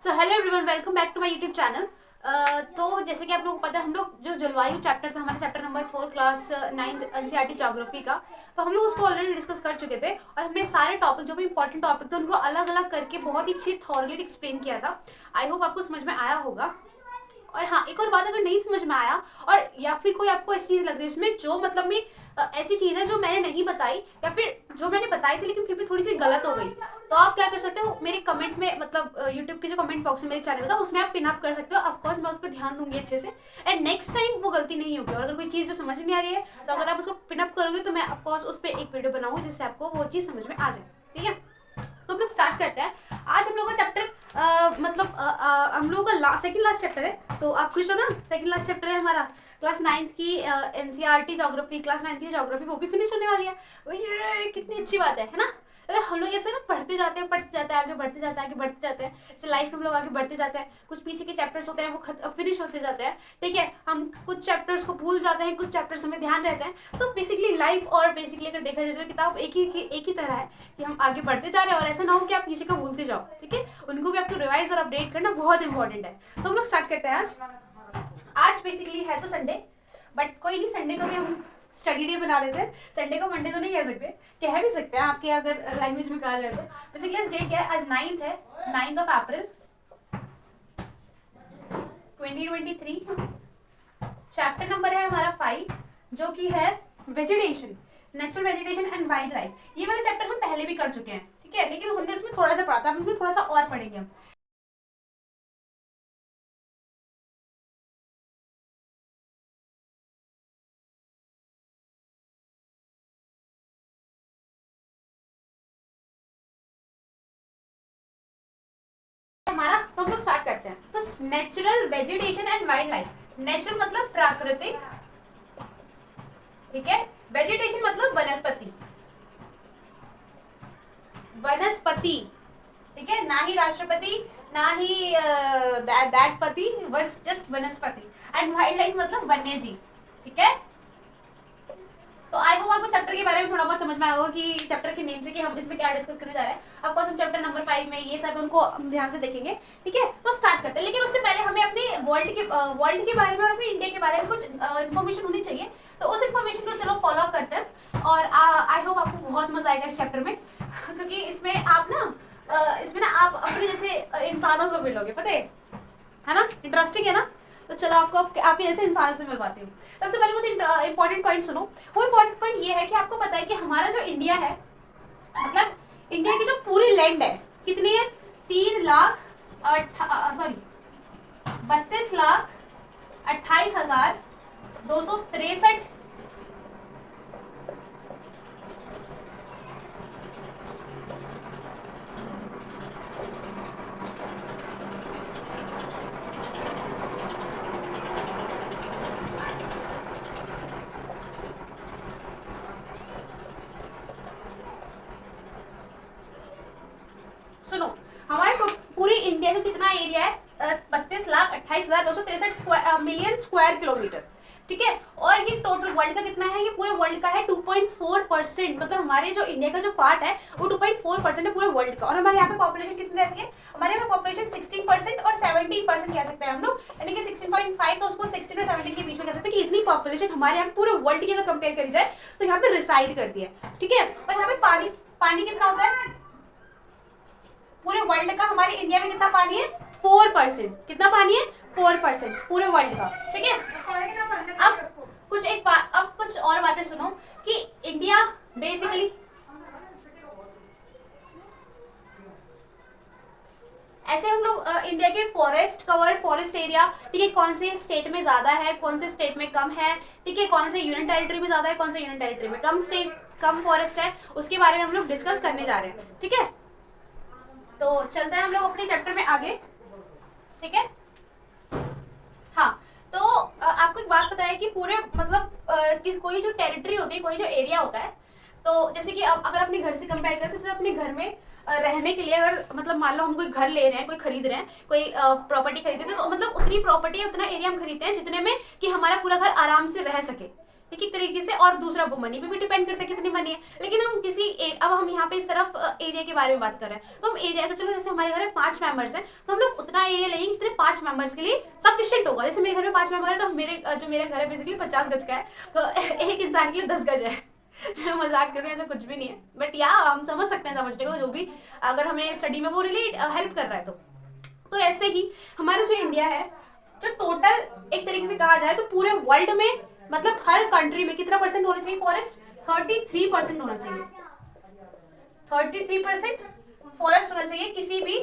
So hello everyone, welcome back to my YouTube channel. तो जैसे कि आप लोगों को पता है, हम लोग जो जलवायु चैप्टर था हमारा, chapter number 4 class 9 NCERT geography का, तो हम लोग उसको ऑलरेडी डिस्कस कर चुके थे और हमने सारे टॉपिक जो भी इंपॉर्टेंट टॉपिक थे उनको अलग अलग करके बहुत ही अच्छी थॉरली एक्सप्लेन किया था। आई होप आपको समझ में आया होगा। और हाँ, एक और बात, अगर नहीं समझ में आया और या फिर कोई आपको ऐसी चीज़ लग रही है इसमें जो मतलब में ऐसी चीज़ है जो मैंने नहीं बताई या फिर जो मैंने बताई थी लेकिन फिर भी थोड़ी सी गलत हो गई, तो आप क्या कर सकते हो, मेरे कमेंट में मतलब यूट्यूब के जो कमेंट बॉक्स है मेरे चैनल का, उसमें आप पिन अप कर सकते हो। ऑफकोर्स मैं उस पर ध्यान दूंगी अच्छे से एंड नेक्स्ट टाइम वो गलती नहीं होगी। और अगर कोई चीज़ जो समझ नहीं आ रही है तो अगर आप उसको पिन अप करोगे तो मैं ऑफकोर्स उस पर एक वीडियो बनाऊंगी जिससे आपको वो चीज़ समझ में आ जाए। ठीक है, तो फिर स्टार्ट करते हैं। आज हम लोग का चैप्टर मतलब हम लोगों का सेकंड लास्ट चैप्टर है। तो आप खुश हो ना, सेकंड लास्ट चैप्टर है हमारा क्लास 9th की एनसीईआरटी ज्योग्राफी, क्लास 9th की ज्योग्राफी वो भी फिनिश होने वाली है। ये कितनी अच्छी बात है ना। हम लोग ऐसे ना पढ़ते जाते हैं, पढ़ते जाते हैं, आगे बढ़ते जाते हैं, आगे बढ़ते जाते हैं। जैसे लाइफ में हम लोग आगे बढ़ते जाते हैं, कुछ पीछे के चैप्टर्स होते हैं वो फिनिश होते जाते हैं। ठीक है, हम कुछ चैप्टर्स को भूल जाते हैं, कुछ चैप्टर्स हमें ध्यान रहते हैं। तो बेसिकली लाइफ और बेसिकली अगर देखा जाए तो किताब एक ही तरह है कि हम आगे बढ़ते जा रहे हैं और ऐसा ना हो कि आप पीछे का भूलते जाओ। ठीक है, उनको भी आपको रिवाइज और अपडेट करना बहुत इंपॉर्टेंट है। तो हम लोग स्टार्ट करते हैं। आज बेसिकली है तो संडे, बट कोई नहीं, संडे को भी हम स्टडी डे बना देते हैं। संडे को मंडे तो नहीं कह सकते, कह भी सकते हैं आपके अगर लैंग्वेज में कहा जाए तो। बेसिकली आज डेट क्या है, आज 9th है, 9th of April 2023। Chapter number है हमारा 5 जो कि है vegetation, natural vegetation and wild life. ये वाला चैप्टर हम पहले भी कर चुके हैं। ठीक है, लेकिन हमने उसमें थोड़ा सा पढ़ा था, हम थोड़ा सा और पढ़ेंगे हम। हमारा तो हम लोग स्टार्ट करते हैं। तो natural vegetation and wild life. Natural मतलब प्राकृतिक, ठीक है। वेजिटेशन मतलब वनस्पति, वनस्पति, ठीक है, ना ही राष्ट्रपति, ना ही दैट पति, बस जस्ट वनस्पति। एंड वाइल्ड लाइफ मतलब वन्य जीव। ठीक है, तो आई होप आपको चैप्टर के बारे में थोड़ा बहुत समझ में आया होगा कि चैप्टर के नेम से कि हम इसमें क्या डिस्कस करने जा रहे हैं। ऑफकोर्स हम चैप्टर नंबर 5 में ये सब उनको ध्यान से देखेंगे। ठीक है, तो स्टार्ट करते हैं। लेकिन उससे पहले हमें अपने वर्ल्ड के बारे में और अपने इंडिया के बारे में कुछ इन्फॉर्मेशन होनी चाहिए। तो उस इन्फॉर्मेशन को चलो फॉलो अप करते हैं और आई होप आपको बहुत मजा आएगा इस चैप्टर में, क्योंकि इसमें आप ना इसमें ना आप अपने जैसे इंसानों से मिलोगे, पता है ना, इंटरेस्टिंग है ना। तो चलो आपको आपके जैसे इंसानों से मिलवाती हूँ। सबसे पहले कुछ इंपॉर्टेंट पॉइंट सुनो। वो इंपॉर्टेंट पॉइंट ये है कि आपको पता है कि हमारा जो इंडिया है, मतलब इंडिया की जो पूरी लैंड है कितनी है, 32,28,263। सुनो, हमारे पूरी इंडिया का कितना एरिया है, 32,28,263 मिलियन स्क्वायर किलोमीटर। ठीक है, और ये टोटल वर्ल्ड का कितना है, ये पूरे वर्ल्ड का है 2.4%। मतलब हमारे जो इंडिया का जो पार्ट है वो 2.4% है पूरे वर्ल्ड का। और हमारे यहाँ पे पॉपुलेशन कितनी रहती है, हमारे यहाँ पे पॉपुलेशन 16% और 17% कह सकते हैं हम लोग, यानी कि 16.5, तो उसको 16 और 17 के बीच में कह सकते हैं कि इतनी पॉपुलेशन हमारे यहाँ पूरे वर्ल्ड की अगर कंपेयर करी जाए तो यहाँ पे रिसाइड करती है। ठीक है, और यहाँ पे पानी पानी कितना होता है पूरे वर्ल्ड का, हमारे इंडिया में कितना पानी है, 4%। कितना पानी है, 4% पूरे वर्ल्ड का। ठीक है, अब कुछ और बातें सुनो कि इंडिया बेसिकली ऐसे हम लोग इंडिया के फॉरेस्ट एरिया, ठीक है, कौन से स्टेट में ज्यादा है, कौन से स्टेट में कम है, ठीक है, कौन से यूनियन टेरिटरी में ज्यादा है, कौन से यूनियन टेरिटरी में कम फॉरेस्ट है, उसके बारे में हम लोग डिस्कस करने जा रहे हैं। ठीक है, तो चलते हैं हम लोग अपने चैप्टर में आगे। ठीक है, हाँ, तो आपको एक बात पता है कि पूरे मतलब कि कोई जो टेरिटरी होती है, कोई जो एरिया होता है, तो जैसे कि अगर अपने घर से कंपेयर करते हैं, जैसे अपने घर में रहने के लिए अगर मतलब मान लो हम कोई घर ले रहे हैं, कोई खरीद रहे हैं, कोई प्रॉपर्टी खरीदते हैं, तो मतलब उतनी प्रॉपर्टी उतना एरिया हम खरीदते हैं जितने में कि हमारा पूरा घर आराम से रह सके। ठीक है, एक तरीके से। और दूसरा वो मनी पे भी डिपेंड करता है कितनी मनी है। लेकिन हम अब हम यहाँ पे इस तरफ एरिया के बारे में बात कर रहे हैं, तो हम एरिया का, चलो जैसे हमारे घर में 5 मेंबर्स हैं, तो हम लोग उतना एरिया लेंगे जितने 5 मेंबर्स के लिए सफिशिएंट होगा। जैसे मेरे घर में 5 मेंबर है, तो मेरा घर है बेसिकली 50 गज का है, तो एक इंसान के लिए 10 गज है। मैं मजाक कर रही हूँ, ऐसा कुछ भी नहीं है, बट या हम समझ सकते हैं समझने को, जो भी अगर हमें स्टडी में वो रिलेट हेल्प कर रहा है तो ऐसे ही हमारा जो इंडिया है, जो टोटल एक तरीके से कहा जाए तो पूरे वर्ल्ड में, मतलब हर कंट्री में कितना परसेंट होना चाहिए फॉरेस्ट? 33% होना चाहिए। 33% फॉरेस्ट होना चाहिए किसी भी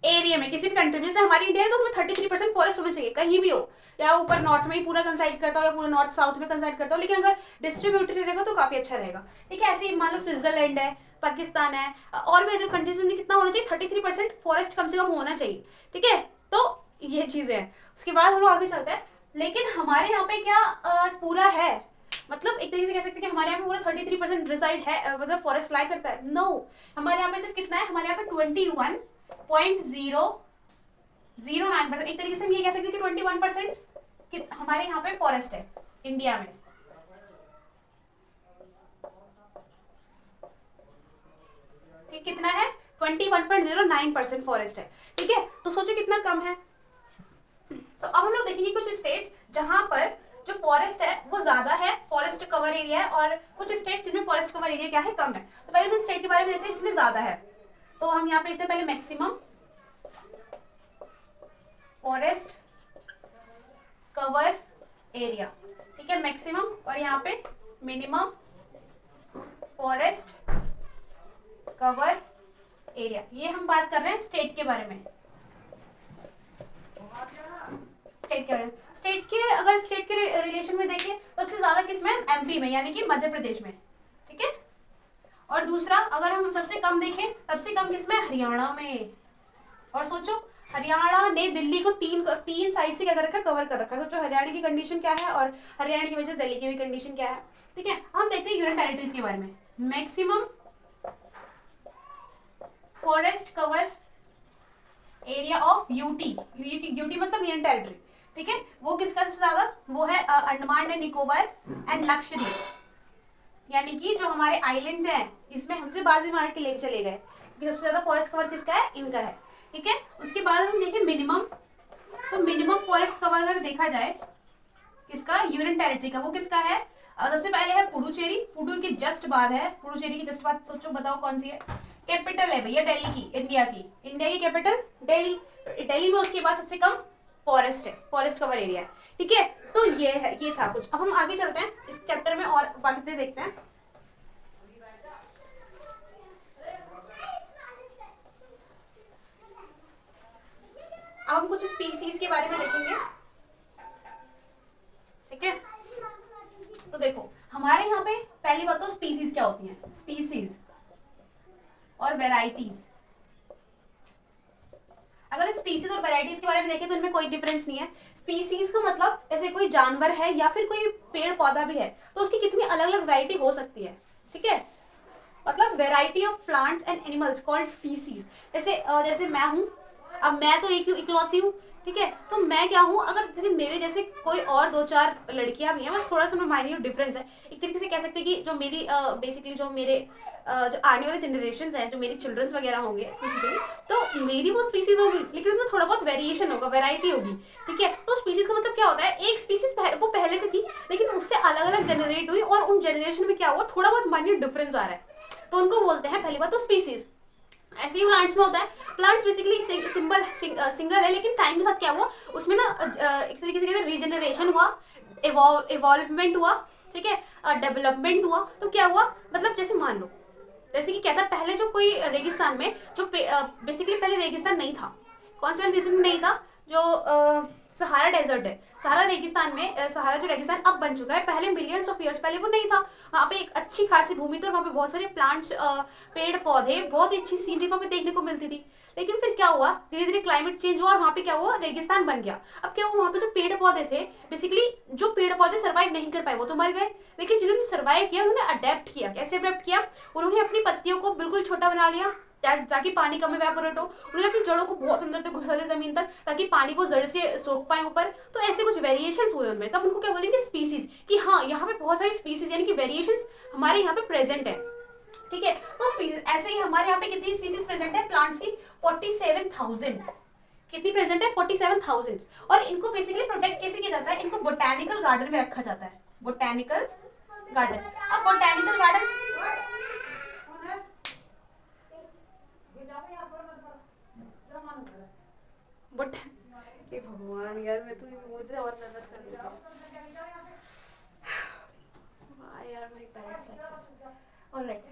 एरिया में, किसी भी कंट्री में। जैसे हमारी इंडिया है तो उसमें 33% फॉरेस्ट होना चाहिए, कहीं भी हो, या ऊपर नॉर्थ में ही पूरा कंसाइड करता हो या पूरा नॉर्थ साउथ में कंसाइड करता हो, लेकिन अगर डिस्ट्रीब्यूटेड रहेगा तो काफी अच्छा रहेगा। ठीक है, ऐसे ही मान लो स्विट्जरलैंड है, पाकिस्तान है, और भी अदर कंट्रीज में कितना होना चाहिए? 33% फॉरेस्ट कम से कम होना चाहिए। ठीक है, तो ये चीजें हैं। उसके बाद हम लोग आगे चलते हैं, लेकिन हमारे यहाँ पे क्या पूरा है, मतलब एक तरीके से कह सकते हैं कि हमारे यहाँ पे पूरा 33% रिसाइड है, मतलब फॉरेस्ट लाई करता है। नो, हमारे यहाँ पे सिर्फ कितना है? हमारे यहाँ पे 21.009%। एक तरीके से हम ये कह सकते हैं कि 21% हमारे यहाँ पे फॉरेस्ट है इंडिया में। ठीक, कितना है? 21.09% फॉरेस्ट है। ठीक है, तो सोचो कितना कम है। तो अब हम लोग देखेंगे कुछ स्टेट्स जहां पर जो फॉरेस्ट है वो ज्यादा है, फॉरेस्ट कवर एरिया है, और कुछ स्टेट जिनमें फॉरेस्ट कवर एरिया क्या है? कम है। तो पहले हम स्टेट के बारे में देखते हैं जिसमें ज्यादा है। तो हम यहाँ पे लिखते हैं पहले मैक्सिमम फॉरेस्ट कवर एरिया। ठीक है, मैक्सिमम, और यहाँ पे मिनिमम फॉरेस्ट कवर एरिया। ये हम बात कर रहे हैं स्टेट के बारे में। स्टेट के अगर स्टेट के रिलेशन में देखें तो सबसे ज्यादा किसमें? एमपी में, यानी कि मध्य प्रदेश में। ठीक है, और दूसरा अगर हम सबसे कम देखें, सबसे कम किसमें? हरियाणा में। और सोचो हरियाणा ने दिल्ली को तीन साइड से क्या कर रखा है? कवर कर रखा है। सोचो हरियाणा की कंडीशन क्या है, और हरियाणा की वजह से दिल्ली की भी कंडीशन क्या है। ठीक है, हम देखते हैं यूनियन टेरिटरीज के बारे में। Maximum forest cover area of UT मतलब यूनियन टेरिटरी। ठीक है, वो किसका सबसे ज्यादा? वो है अंडमान एंड निकोबार एंड लक्षद्वीप, यानी कि जो हमारे आइलैंड्स हैं इसमें हमसे बाजी मार के लेके चले गए। सबसे ज्यादा फॉरेस्ट कवर किसका है? इनका है। ठीक है, उसके बाद हम देखें मिनिमम, तो मिनिमम फॉरेस्ट कवर अगर देखा जाए किसका? यूनियन टेरिटरी का। वो किसका है? सबसे पहले है पुडुचेरी, पुडु की जस्ट बाद है, पुडुचेरी की जस्ट बाद। सोचो बताओ कौन सी है? कैपिटल है भैया दिल्ली की, इंडिया की कैपिटल दिल्ली। दिल्ली में उसके बाद सबसे कम फॉरेस्ट है, फॉरेस्ट कवर एरिया है। ठीक है, तो ये है, ये था कुछ। अब हम आगे चलते हैं इस चैप्टर में और बाकी देखते हैं। अब हम कुछ स्पीसीज के बारे में देखेंगे। ठीक है, तो देखो हमारे यहाँ पे पहली बात तो स्पीसीज क्या होती हैं? स्पीसीज और वेराइटीज। अगर स्पीसीज और वेराइटीज के बारे में देखें तो इनमें कोई डिफरेंस नहीं है। स्पीसीज का मतलब जैसे कोई जानवर है या फिर कोई पेड़ पौधा भी है तो उसकी कितनी अलग अलग वैरायटी हो सकती है। ठीक है, मतलब variety of plants and animals called species. जैसे मैं हूँ, अब मैं तो एक इकलौती हूँ। ठीक है, तो मैं क्या हूँ, अगर जैसे मेरे जैसे कोई और 2-4 लड़कियां भी हैं, बस थोड़ा सा माइन्यूट डिफरेंस है। एक तरीके से कह सकते हैं कि जो मेरी बेसिकली जो मेरे जो आने वाले जनरेशन हैं, जो मेरी चिल्ड्रंस वगैरह होंगे बेसिकली, तो मेरी वो स्पीसीज होगी, लेकिन उसमें थोड़ा बहुत वेरिएशन होगा, वेराइटी होगी। ठीक है, तो स्पीसीज का मतलब क्या होता है? एक स्पीसीज वो पहले से थी लेकिन उससे अलग अलग जनरेट हुई, और उन जनरेशन में क्या हुआ, थोड़ा बहुत माइन्यूट डिफरेंस आ रहा है, तो उनको बोलते हैं पहली बात तो स्पीसीज। ऐसे ही प्लांट्स में होता है, प्लांट्स बेसिकली सिंगल है, लेकिन टाइम के साथ क्या हुआ, उसमें ना एक तरीके से कहते हैं रीजनरेशन हुआ, इवॉल्वमेंट हुआ। ठीक है, डेवलपमेंट हुआ। तो क्या हुआ, मतलब जैसे मान लो, जैसे कि कहता है पहले जो कोई रेगिस्तान में जो बेसिकली पहले रेगिस्तान नहीं था, कौन सा रीजन नहीं था, जो सहारा डेजर्ट है, सहारा रेगिस्तान में, सहारा जो रेगिस्तान अब बन चुका है, पहले मिलियंस ऑफ ईयर्स पहले वो नहीं था। वहाँ पे एक अच्छी खासी भूमि थी और वहाँ पे बहुत सारे प्लांट्स, पेड़ पौधे, बहुत ही अच्छी सीनरी वहाँ पे देखने को मिलती थी। लेकिन फिर क्या हुआ, धीरे धीरे क्लाइमेट चेंज हुआ और वहाँ पे क्या हुआ, रेगिस्तान बन गया। अब क्या हुआ, वहाँ पे जो पेड़ पौधे थे, बेसिकली जो पेड़ पौधे सर्वाइव नहीं कर पाए वो तो मर गए, लेकिन जिन्होंने सर्वाइव किया उन्होंने अडेप्ट किया। कैसे अडेप्ट किया, उन्होंने अपनी पत्तियों को बिल्कुल छोटा बना लिया, ताकि पानी कम इवेपोरेट हो। उन्होंने अपनी जड़ों को बहुत अंदर तक घुसा लिया जमीन तक, ताकि पानी को जड़ से सोख पाए ऊपर। तो ऐसे कुछ वेरिएशंस हुए उनमें, तब उनको क्या बोलेंगे, स्पीसीज, कि हाँ यहाँ पे बहुत सारी स्पीसीज यानी कि वेरिएशंस हमारे यहाँ पे प्रेजेंट है। ठीक है, तो स्पीसीज ऐसे ही हमारे यहाँ पे कितनी स्पीसीज प्रेजेंट है प्लांट्स की, 47,000। कितनी प्रेजेंट है, 47,000। और इनको बेसिकली प्रोटेक्ट कैसे किया जाता है, इनको बोटैनिकल गार्डन में रखा जाता है, बोटैनिकल गार्डन। अब बोटैनिकल गार्डन बट ये भगवान यार, मैं तो मुझे और नर्वस कर दिया यार, my parents like this. Alright,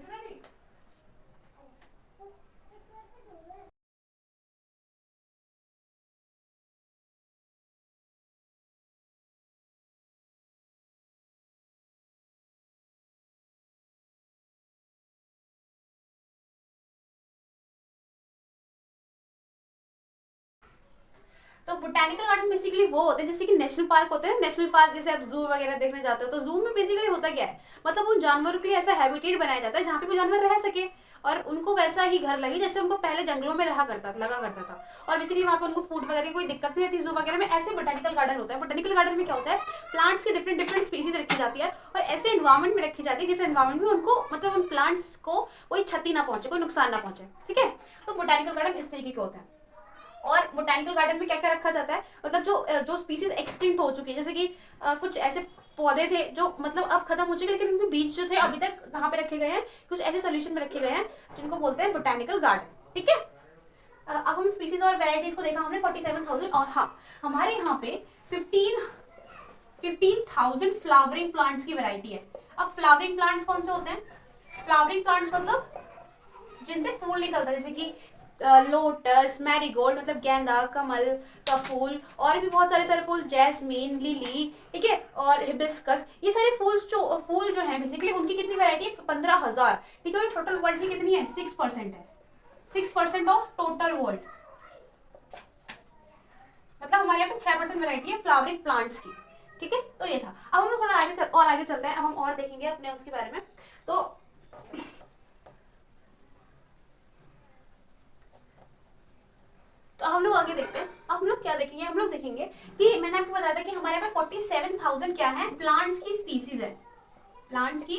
तो बोटैनिकल गार्डन बेसिकली वो होते हैं जैसे कि नेशनल पार्क होते हैं। नेशनल पार्क जैसे आप जू वगैरह देखने जाते हो, तो जू में बेसिकली होता क्या है, मतलब उन जानवरों के लिए ऐसा हैबिटेट बनाया जाता है जहाँ पे वो जानवर रह सके और उनको वैसा ही घर लगे जैसे उनको पहले जंगलों में लगा करता था। और बेसिकली वहाँ पे उनको फूड वगैरह की कोई दिक्कत नहीं आती जू वगैरह में। ऐसे बोटैनिकल गार्डन होता है। बोटैनिकल गार्डन में क्या होता है, प्लांट्स की डिफरेंट डिफरेंट स्पीसीज रखी जाती है और ऐसे इन्वायरमेंट में रखी जाती है जिस इन्वायरमेंट में उनको मतलब उन प्लांट्स को कोई क्षति ना पहुंचे, कोई नुकसान ना पहुंचे। ठीक है, तो बोटैनिकल गार्डन इस तरीके के होता है। और बोटैनिकल गार्डन में क्या क्या रखा जाता है, मतलब जो स्पीसीज एक्सटिंक्ट हो चुकी है, जैसे कि कुछ ऐसे पौधे थे जो मतलब अब खत्म हो चुके, लेकिन उनके बीज जो थे अभी तक कहाँ पे रखे गए हैं, कुछ ऐसे सोल्यूशन में रखे गए हैं जिनको बोलते हैं बोटैनिकल गार्डन। ठीक है, अब हम स्पीसीज और वेराइटीज को देखा हमने 47,000। और हाँ, हमारे यहाँ पे 15,000 फ्लावरिंग प्लांट्स की वैरायटी है। अब फ्लावरिंग प्लांट्स कौन से होते हैं, फ्लावरिंग प्लांट्स मतलब जिनसे फूल निकलता है, जैसे कि लोटस, मैरीगोल्ड मतलब गेंदा, कमल का फूल, और भी बहुत सारे फूल, जैस्मीन, लिली, ठीक है, और हिबिस्कस, ये सारे फूल जो हैं बेसिकली उनकी कितनी वैरायटी है, 15,000। ठीक है, टोटल वर्ल्ड की कितनी है, 6% है, 6% ऑफ टोटल वर्ल्ड। मतलब हमारे यहाँ पे 6% वैरायटी है फ्लावरिंग प्लांट्स की। ठीक है, तो ये था। अब हम लोग थोड़ा आगे चलते हैं। अब हम और देखेंगे अपने उसके बारे में। तो हम लोग आगे देखते हैं। अब हम लोग क्या देखेंगे, हम लोग देखेंगे कि मैंने आपको बताया था कि हमारे यहाँ पे 47,000 क्या है, प्लांट्स की स्पीसीज है, प्लांट्स की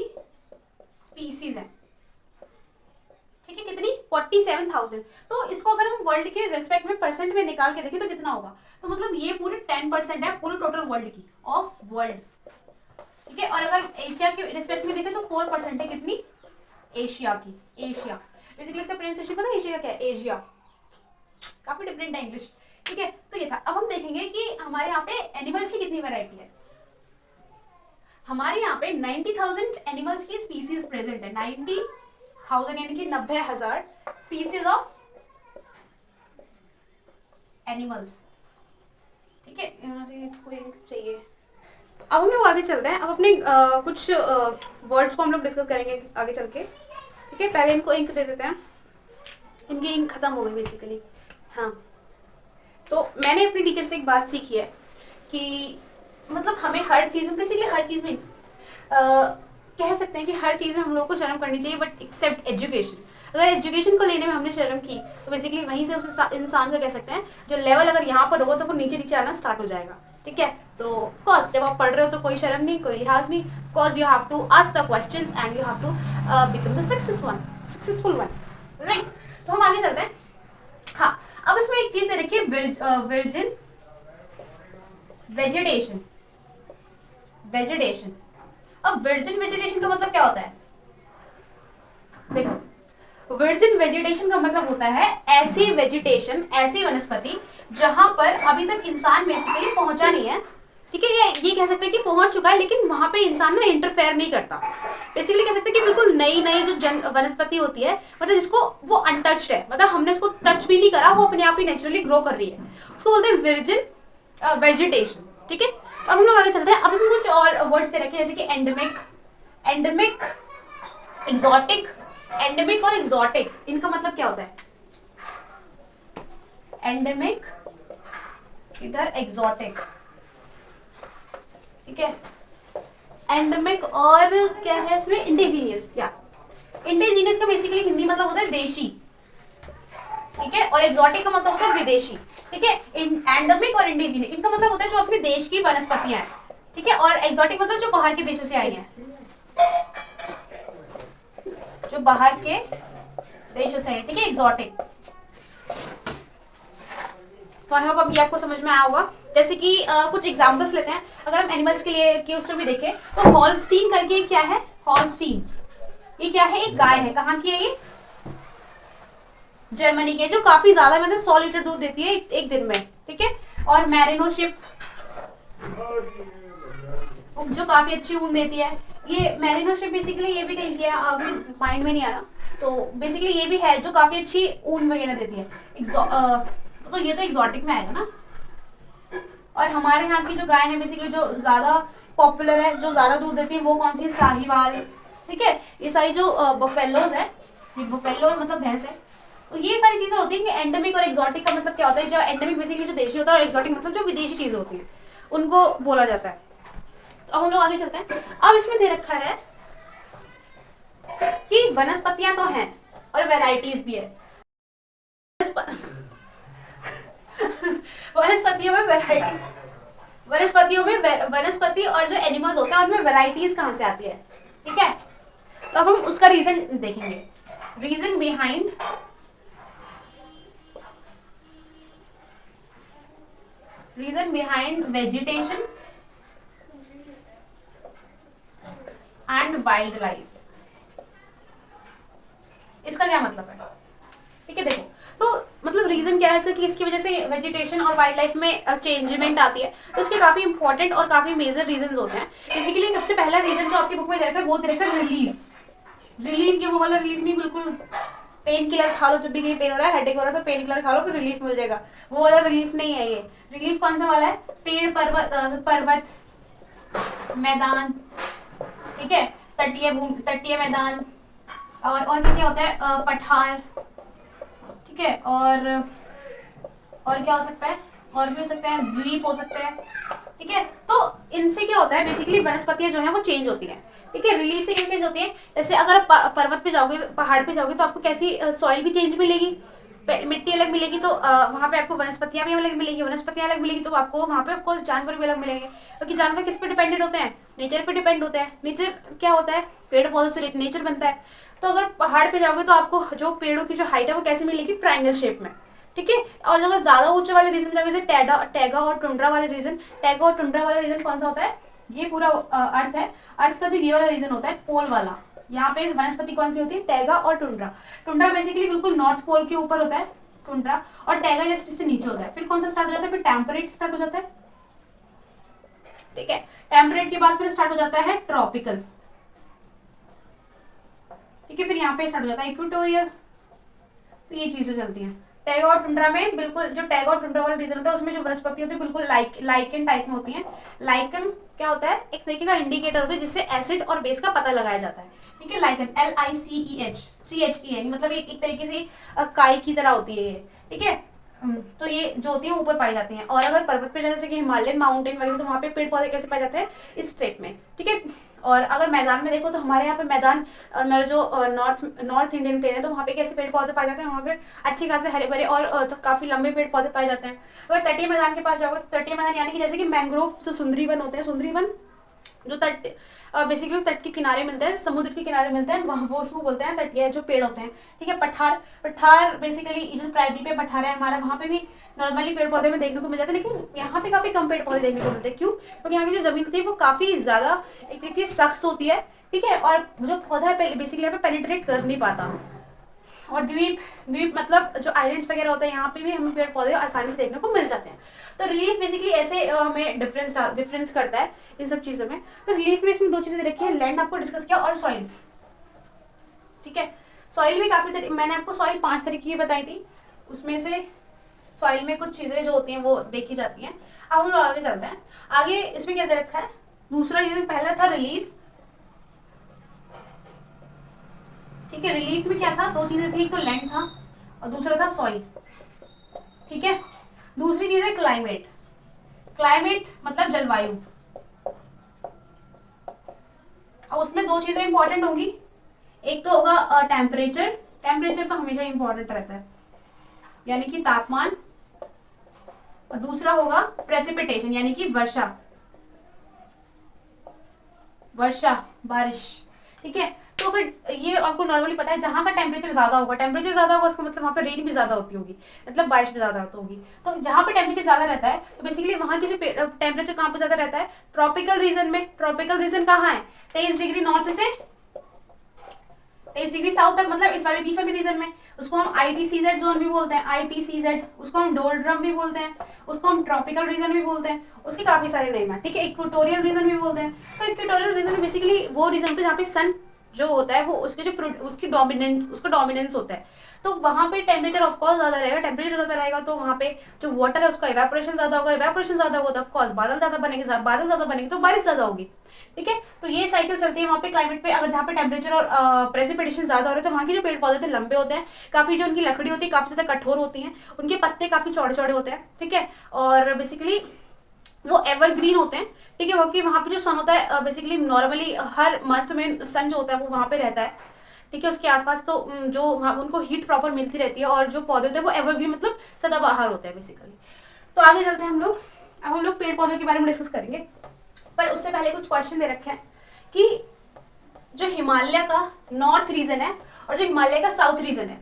स्पीसीज है। ठीक है, कितनी, 47,000। तो इसको अगर हम वर्ल्ड के रेस्पेक्ट में परसेंट में निकाल के देखें तो कितना होगा, तो मतलब ये पूरे 10% है पूरे टोटल वर्ल्ड की, ऑफ वर्ल्ड। ठीक है, और अगर एशिया के रिस्पेक्ट में देखें तो 4% है, कितनी, एशिया की, एशिया। बेसिकली इसका प्रोनाउंसिएशन पता है एशिया का क्या है, एशिया, काफी डिफरेंट है इंग्लिश। ठीक है, तो ये था। अब हम देखेंगे कि हमारे यहाँ पे एनिमल्स की कितनी वैरायटी है। हमारे यहाँ पे 90,000 एनिमल्स की स्पीसीज प्रेजेंट है, 90,000 यानी कि 90,000 स्पीसीज ऑफ एनिमल्स। ठीक है, यहाँ से इसको चाहिए। तो अब हम लोग आगे चलते हैं। अब अपने कुछ वर्ड्स को हम लोग डिस्कस करेंगे आगे चल के। ठीक है, पहले इनको इंक दे देते हैं, इनकी इंक खत्म हो गई बेसिकली। हाँ, तो मैंने अपनी टीचर से एक बात सीखी है कि मतलब हमें हर चीज़ में, बेसिकली हर चीज़ में कह सकते हैं कि हर चीज़ में हम लोग को शर्म करनी चाहिए, बट एक्सेप्ट एजुकेशन। अगर एजुकेशन को लेने में हमने शर्म की तो बेसिकली वहीं से उस इंसान का कह सकते हैं जो लेवल अगर यहाँ पर होगा तो वो नीचे नीचे आना स्टार्ट हो जाएगा। ठीक है, तो ऑफकोर्स जब आप पढ़ रहे हो तो कोई शर्म नहीं, कोई लिहाज नहीं। Of course you have to ask the questions and you have to become the successful one, right. तो हम आगे चलते हैं। हाँ, अब इसमें एक चीज दे रखी है, वर्जिन वेजिटेशन, वेजिटेशन। अब वर्जिन वेजिटेशन का मतलब क्या होता है, देखो, वर्जिन वेजिटेशन का मतलब होता है ऐसी वेजिटेशन, ऐसी वनस्पति जहां पर अभी तक इंसान बेसिकली पहुंचा नहीं है। ठीक है, ये कह सकते हैं कि पहुंच चुका है लेकिन वहां पे इंसान ना इंटरफेयर नहीं करता। बेसिकली कह सकते हैं कि बिल्कुल नई नई जो वनस्पति होती है, मतलब जिसको वो अनटच्ड है, मतलब हमने उसको टच भी नहीं करा, वो अपने आप ही नेचुरली ग्रो कर रही है, उसको बोलते हैं वर्जिन वेजिटेशन। ठीक है, अब हम लोग आगे चलते हैं। अब इसमें कुछ और वर्ड्स दे रखे हैं जैसे कि एंडेमिक, एक्सोटिक। एंडेमिक और एक्सोटिक, इनका मतलब क्या होता है, एंडेमिक इधर, एक्सोटिक। ठीक है, एंडेमिक और क्या है इसमें, इंडिजीनियस। या इंडिजीनियस का बेसिकली हिंदी मतलब होता है देशी, ठीक है। और एक्सोटिक का मतलब होता है विदेशी, ठीक है। एंडेमिक और इंडिजिनियस, इनका मतलब होता है जो अपने देश की वनस्पतियां हैं, ठीक है। और एक्सोटिक मतलब जो बाहर के देशों से आई हैं, जो बाहर के देशों से आई, ठीक है, एक्सोटिक। तो आई होप अब ये आपको समझ में आया होगा। जैसे कि कुछ एग्जांपल्स लेते हैं, अगर हम एनिमल्स के लिए के उसमें भी देखें तो हॉलस्टीन करके क्या है, हॉलस्टीन ये क्या है, एक गाय है। कहाँ की है ये, जर्मनी की है, जो काफी ज्यादा मतलब 100 लीटर दूध देती है एक दिन में, ठीक है। और मैरिनो शिप जो काफी अच्छी ऊन देती है। ये मैरिनो शिप बेसिकली ये भी कहीं किया, अभी माइंड में नहीं आ रहा, तो बेसिकली ये भी है जो काफी अच्छी ऊन वगैरह देती है। तो ये तो एक्सोटिक में आएगा ना। और हमारे यहाँ की जो गाय है बेसिकली जो ज्यादा पॉपुलर है, जो ज्यादा दूध देती है, वो कौन सी है, साहिवाल, ठीक है। ये सारी जो बफेलोज है, ये बफेलो मतलब भैंस है। तो ये सारी चीजें होती हैं कि एंडेमिक और एक्सोटिक का मतलब क्या होता है। जो एंडेमिक बेसिकली जो देशी होता है, और एक्सोटिक मतलब जो विदेशी चीजें होती हैं उनको बोला जाता है। तो अब हम लोग आगे चलते हैं। अब इसमें दे रखा है कि वनस्पतियां तो हैं और वैरायटीज भी है। वनस्पतियों में वैरायटी, वनस्पतियों में वनस्पति और जो एनिमल्स होते हैं उनमें वैरायटीज कहाँ से आती है, ठीक है। तो अब हम उसका रीजन देखेंगे। Reason behind vegetation and wild life, इसका क्या मतलब है, ठीक है। देखो तो मतलब रीजन क्या है इसका कि इसकी वजह से वेजिटेशन और वाइल्ड लाइफ में चेंजमेंट आती है। तो इसके काफी इंपॉर्टेंट और काफी मेजर रीजंस होते हैं। बेसिकली सबसे पहला रीजन जो आपकी बुक में दे रखा है वो दे रखा है रिलीफ। रिलीफ, ये वो वाला रिलीफ नहीं, बिल्कुल पेन किलर खा लो, जब भी कहीं पेन हो रहा है, हेडेक हो रहा है तो पेन किलर खा लो फिर रिलीफ मिल जाएगा, वो वाला रिलीफ नहीं है। ये रिलीफ कौन सा वाला है, पेड़, पर्वत, मैदान, ठीक है, तटीय मैदान, और क्या क्या होता है, पठार, ठीक है। और क्या हो सकता है, और भी हो सकता है, द्वीप हो सकते हैं, ठीक है। तो इनसे क्या होता है बेसिकली वनस्पतियां जो है वो चेंज होती हैं, ठीक है। रिलीफ से कैसे चेंज होती है, जैसे अगर पर्वत पे जाओगे, पहाड़ पे जाओगे तो आपको कैसी सॉइल भी चेंज मिलेगी, मिट्टी अलग मिलेगी, तो वहाँ पे आपको वनस्पतियां भी अलग मिलेगी, वनस्पतियां अलग मिलेगी तो आपको वहाँ पे ऑफकोर्स जानवर भी अलग मिलेंगे, क्योंकि जानवर किस पे डिपेंडेंट होते हैं, नेचर पे डिपेंड होते हैं। नेचर क्या होता है, पेड़ पौधों से नेचर बनता है। तो अगर पहाड़ पे जाओगे तो आपको जो पेड़ों की जो हाइट है वो कैसे मिलेगी, ट्राइंगल शेप में, ठीक है। और अगर ज्यादा ऊंचे वाले रीजन जाओगे, जैसे टैगा और टुंड्रा वाले रीजन, टैगा और टुंड्रा वाला रीजन कौन सा होता है, ये पूरा अर्थ है, अर्थ का जो ये वाला रीजन होता है पोल वाला, यहाँ पे वनस्पति कौन सी होती है, टैगा और टुंड्रा। टुंड्रा बेसिकली बिल्कुल नॉर्थ पोल के ऊपर होता है टुंड्रा, और टैगा जस्ट इससे नीचे होता है। फिर कौन सा स्टार्ट हो जाता है, फिर टेम्परेट स्टार्ट हो जाता है, ठीक है। टेम्परेट के बाद फिर स्टार्ट हो जाता है ट्रॉपिकल, ठीक है। फिर यहाँ पे स्टार्ट हो जाता है इक्वेटोरियल। तो ये चीजें चलती हैं टैगा और टुंड्रा में। बिल्कुल जो टैगा और टुंड्रा वाला रीजन होता है उसमें जो वनस्पति होती है बिल्कुल लाइकन टाइप में होती है। लाइकन क्या होता है, एक तरीके का इंडिकेटर होता है जिससे एसिड और बेस का पता लगाया जाता है, ठीक है। लाइकन LICEH मतलब एक तरीके से काई की तरह होती है ये, ठीक है। तो ये जो होती है ऊपर पाई जाती हैं। और अगर पर्वत पे जैसे कि हिमालयन माउंटेन वगैरह, तो वहाँ पे पेड़ पौधे कैसे पाए जाते हैं, इस स्टेप में, ठीक है। और अगर मैदान में देखो तो हमारे यहाँ पे मैदान जो नॉर्थ इंडियन प्लेन है, तो वहाँ पे कैसे पेड़ पौधे पाए जाते हैं, वहाँ पे अच्छे खासे हरे भरे और तो काफी लंबे पेड़ पौधे पाए जाते हैं। अगर तटीय मैदान के पास जाओगे तो तटीय मैदान यानी कि जैसे कि मैंग्रोव जो सुंदरी वन होते हैं, सुंदरी वन जो तट बेसिकली तट के किनारे मिलते हैं, समुद्र के किनारे मिलते हैं, वहाँ वो उसको बोलते हैं तटीय जो पेड़ होते हैं, ठीक है। पठार बेसिकली जो प्रायद्वीपीय पठार है हमारा, वहाँ पे भी नॉर्मली पेड़ पौधे में देखने को मिल जाते हैं, लेकिन यहाँ पे काफी कम पेड़ पौधे देखने को मिलते हैं। क्यों, क्योंकि यहाँ की जो जमीन होती है वो काफी ज्यादा एक तरीके से सख्त होती है, ठीक है। और जो पौधा है बेसिकली यहाँ पे पेनिट्रेट कर नहीं पाता। और द्वीप मतलब जो आइलैंड्स वगैरह होते हैं, यहाँ पे भी हमें पेड़ पौधे आसानी से देखने को मिल जाते हैं। तो रिलीफ बेसिकली ऐसे हमें डिफरेंस करता है इन सब चीजों में। तो रिलीफ में इसमें दो चीजें रखी है, लैंड आपको डिस्कस किया और सॉइल, ठीक है। सॉइल भी काफी मैंने आपको सॉइल 5 तरीके की बताई थी, उसमें से सॉइल में कुछ चीजें जो होती हैं वो देखी जाती हैं। अब हम लोग आगे चलते हैं। आगे इसमें क्या दे रखा है, दूसरा रीजन, पहला था रिलीफ, ठीक है। रिलीफ में क्या था, दो चीजें थी, एक तो लैंड था और दूसरा था सॉइल, ठीक है। दूसरी चीज है क्लाइमेट। क्लाइमेट मतलब जलवायु। अब उसमें दो चीजें इंपॉर्टेंट होंगी, एक तो होगा टेम्परेचर। टेम्परेचर तो हमेशा इंपॉर्टेंट रहता है, यानी कि तापमान, और दूसरा होगा प्रेसिपिटेशन यानी कि वर्षा, वर्षा बारिश। ठीक है, तो फिर ये आपको नॉर्मली पता है जहाँ का टेम्परेचर ज्यादा होगा, टेम्परेचर ज्यादा होगा उसका मतलब वहाँ पे रेन भी ज्यादा होती होगी, मतलब बारिश भी ज्यादा होगी। तो जहाँ पे टेम्परेचर ज्यादा रहता है तो बेसिकली वहाँ की जो टेम्परेचर कहाँ पे ज्यादा रहता है, ट्रॉपिकल रीजन में। ट्रॉपिकल रीजन कहाँ है, 23 डिग्री नॉर्थ से 23 डिग्री साउथ तक, मतलब इस वाले बीच वाले रीजन में। उसको हम ITCZ जोन भी बोलते हैं, ITCZ, उसको हम डोल्ड्रम भी बोलते हैं, उसको हम ट्रॉपिकल रीजन भी बोलते हैं, उसके काफी सारे नेम है। ठीक है, इक्वेटोरियल रीजन भी बोलते हैं। तो इक्वेटोरियल रीजन में बेसिकली वो रीजन होता है जहाँ पे सन जो होता है वो उसके जो उसकी उसका डोमिनेंस होता है, तो वहाँ पे टेम्परेचर ऑफकोर्स ज्यादा रहेगा। टेम्परेचर ज्यादा रहेगा तो वहाँ पे जो वाटर है उसका इवेपोरेशन ज्यादा होगा, इवेपोरेशन ज्यादा होगा तो ऑफकोर्स बादल ज्यादा बनेंगे, बादल ज्यादा बनेंगे तो बारिश ज्यादा होगी। ठीक है, तो ये साइकिल चलती है वहाँ पे क्लाइमेट पे। अगर जहाँ पे टेम्परेचर और प्रेसिपिटेशन ज्यादा हो रहे हैं तो वहाँ के जो पेड़ पौधे होते हैं लंबे होते हैं, काफी जो उनकी लकड़ी होती है काफी ज्यादा कठोर होती है, उनके पत्ते काफी चौड़े चौड़े होते हैं। ठीक है, और बेसिकली वो एवरग्रीन होते हैं। ठीक है, क्योंकि वहाँ पे जो सन होता है बेसिकली नॉर्मली हर मंथ में सन जो होता है वो वहाँ पे रहता है। ठीक है, उसके आसपास तो जो उनको हीट प्रॉपर मिलती रहती है, और जो पौधे होते हैं वो एवरग्रीन मतलब सदाबहार होते हैं बेसिकली। तो आगे चलते हैं हम लोग। अब हम लोग पेड़ पौधों के बारे में डिस्कस करेंगे, पर उससे पहले कुछ क्वेश्चन दे रखे हैं कि जो हिमालय का नॉर्थ रीजन है और जो हिमालय का साउथ रीजन है,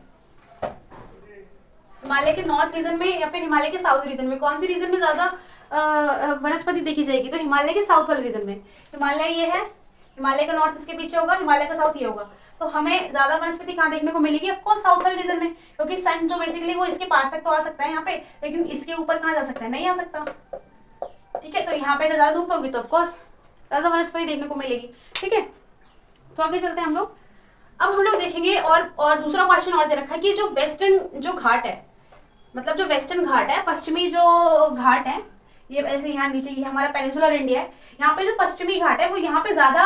हिमालय के नॉर्थ रीजन में या फिर हिमालय के साउथ रीजन में कौन सी रीजन में ज्यादा वनस्पति देखी जाएगी, तो हिमालय के साउथ वाले रीजन में। हिमालय ये है, हिमालय का नॉर्थ इसके पीछे होगा, हिमालय का साउथ ये होगा, तो हमें ज्यादा वनस्पति कहाँ देखने को मिलेगी, ऑफकोर्स साउथ वाले रीजन में, क्योंकि सन जो बेसिकली वो इसके पास तक तो आ सकता है यहाँ पे, लेकिन इसके ऊपर कहाँ जा सकता है, नहीं आ सकता। ठीक है, तो यहाँ पे अगर ज्यादा धूप होगी तो ऑफकोर्स ज्यादा वनस्पति देखने को मिलेगी। ठीक है, तो आगे चलते हैं हम लोग। अब हम लोग देखेंगे और दूसरा क्वेश्चन और दे रखा है कि जो वेस्टर्न जो घाट है, मतलब जो वेस्टर्न घाट है, पश्चिमी जो घाट है, ये ऐसे यहाँ नीचे ये हमारा पेनिनसुलर इंडिया है, यहाँ पे जो पश्चिमी घाट है वो यहाँ पे ज्यादा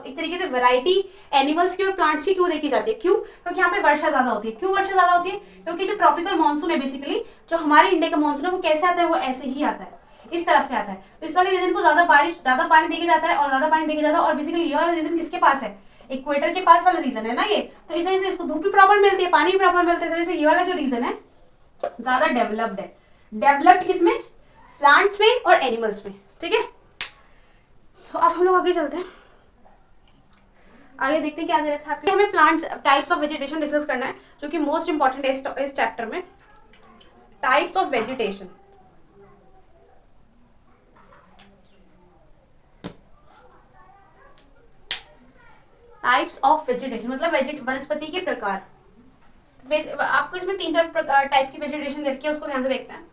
एक तरीके से वैरायटी एनिमल्स की और प्लांट्स की क्यों देखी जाती है, क्यों, क्योंकि यहाँ पे वर्षा ज्यादा होती है। क्यों वर्षा ज्यादा होती है, क्योंकि जो ट्रॉपिकल मानसून है बेसिकली, जो हमारे इंडिया का मानसून है वो कैसे आता है, वो ऐसे ही आता है, इस तरफ से आता है। तो इस वाले रीजन को ज्यादा बारिश, ज्यादा पानी देके जाता है और ज्यादा पानी देके जाता है, और बेसिकली ये वाला रीजन किसके पास है, इक्वेटर के पास वाला रीजन है ना ये, तो इस वजह से इसको धूप भी प्रॉपर मिलती है, पानी भी प्रॉपर मिलता है, इस वजह से ये वाला जो रीजन है ज्यादा डेवलप्ड है। डेवलप्ड किसमें, प्लांट्स में और एनिमल्स में। ठीक है, तो अब हम लोग आगे चलते हैं, आगे देखते हैं क्या दे रखा है आपके। हमें plants types of vegetation discuss करना है, जो कि मोस्ट इंपॉर्टेंट है इस चैप्टर में। Types of vegetation, types of vegetation मतलब वनस्पति के प्रकार। आपको इसमें 3-4 टाइप की वेजिटेशन दे रखी है, उसको ध्यान से देखते हैं।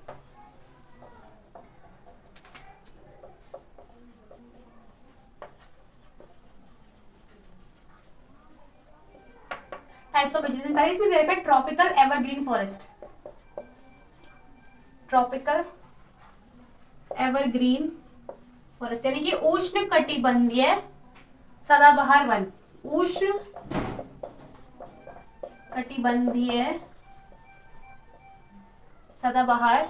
टाइप्स ऑफ वेजिटेशन, पहले इसमें दे रखा है tropical evergreen forest, tropical evergreen forest यानी कि उष्ण कटिबंधीय सदाबहार वन, उष्ण कटिबंधीय सदाबहार